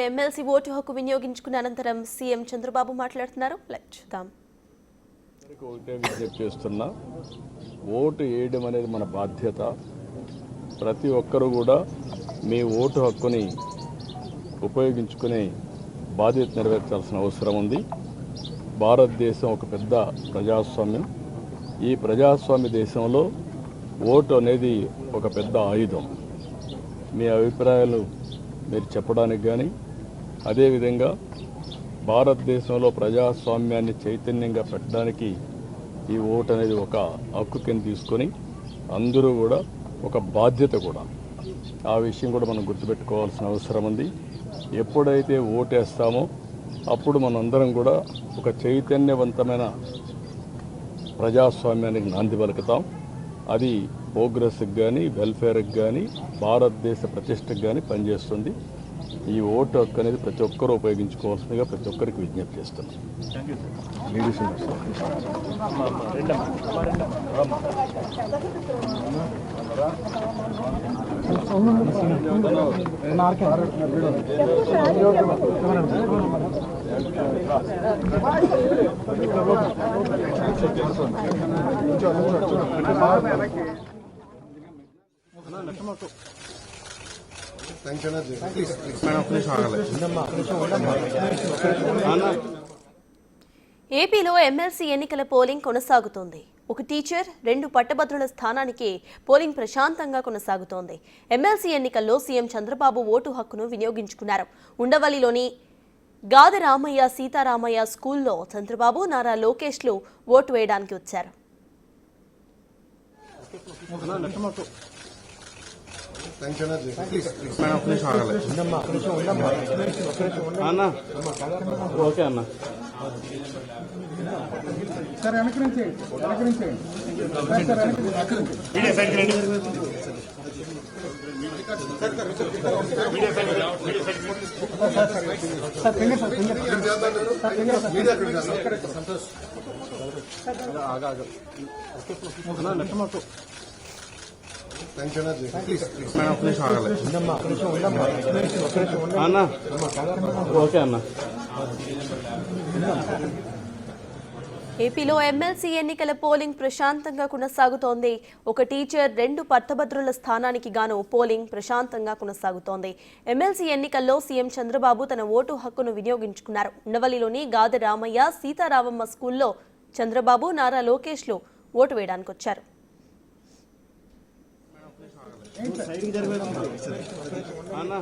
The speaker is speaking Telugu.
ఎమ్మెల్సీ ఓటు హక్కు వినియోగించుకున్న అనంతరం సీఎం చంద్రబాబు మాట్లాడుతున్నారు. చూద్దాం. ఒకటే విజ్ఞప్తి చేస్తున్నా, ఓటు వేయడం అనేది మన బాధ్యత. ప్రతి ఒక్కరూ కూడా మీ ఓటు హక్కుని ఉపయోగించుకునే బాధ్యత నెరవేర్చాల్సిన అవసరం ఉంది. భారతదేశం ఒక పెద్ద ప్రజాస్వామ్యం. ఈ ప్రజాస్వామ్య దేశంలో ఓటు అనేది ఒక పెద్ద ఆయుధం. మీ అభిప్రాయాలు మీరు చెప్పడానికి కానీ, అదేవిధంగా భారతదేశంలో ప్రజాస్వామ్యాన్ని చైతన్యంగా పెట్టడానికి ఈ ఓటు అనేది ఒక హక్కు కింద తీసుకొని అందరూ కూడా ఒక బాధ్యత కూడా. ఆ విషయం కూడా మనం గుర్తుపెట్టుకోవాల్సిన అవసరం ఉంది. ఎప్పుడైతే ఓటేస్తామో అప్పుడు మనందరం కూడా ఒక చైతన్యవంతమైన ప్రజాస్వామ్యానికి నాంది పలుకుతాం. అది ప్రోగ్రెస్కి కానీ, వెల్ఫేర్కి కానీ, భారతదేశ ప్రతిష్టకు కానీ పనిచేస్తుంది. ఈ ఓటు హక్కు అనేది ప్రతి ఒక్కరూ ఉపయోగించుకోవాల్సిందిగా ప్రతి ఒక్కరికి విజ్ఞప్తి చేస్తున్నాం. ఏపీలో ఎమ్మెల్సీ ఎన్నికల పోలింగ్ కొనసాగుతోంది. ఒక టీచర్, 2 పట్టభద్రుల స్థానానికి పోలింగ్ ప్రశాంతంగా కొనసాగుతోంది. ఎమ్మెల్సీ ఎన్నికల్లో సీఎం చంద్రబాబు ఓటు హక్కును వినియోగించుకున్నారు. ఉండవల్లిలోని గాది రామయ్య సీతారామయ్య స్కూల్లో చంద్రబాబు, నారా లోకేష్లు ఓటు వేయడానికి వచ్చారు. ఏపీలో ఎమ్మెల్సీ ఎన్నికల పోలింగ్ ప్రశాంతంగా కొనసాగుతోంది. ఒక టీచర్, 2 పట్టభద్రుల స్థానానికి గాను పోలింగ్ ప్రశాంతంగా కొనసాగుతోంది. ఎమ్మెల్సీ ఎన్నికల్లో సీఎం చంద్రబాబు తన ఓటు హక్కును వినియోగించుకున్నారు. ఉండవల్లిలోని గాది రామయ్య సీతారామమ్మ స్కూల్లో చంద్రబాబు, నారా లోకేష్లు ఓటు వేయడానికి వచ్చారు. అన్న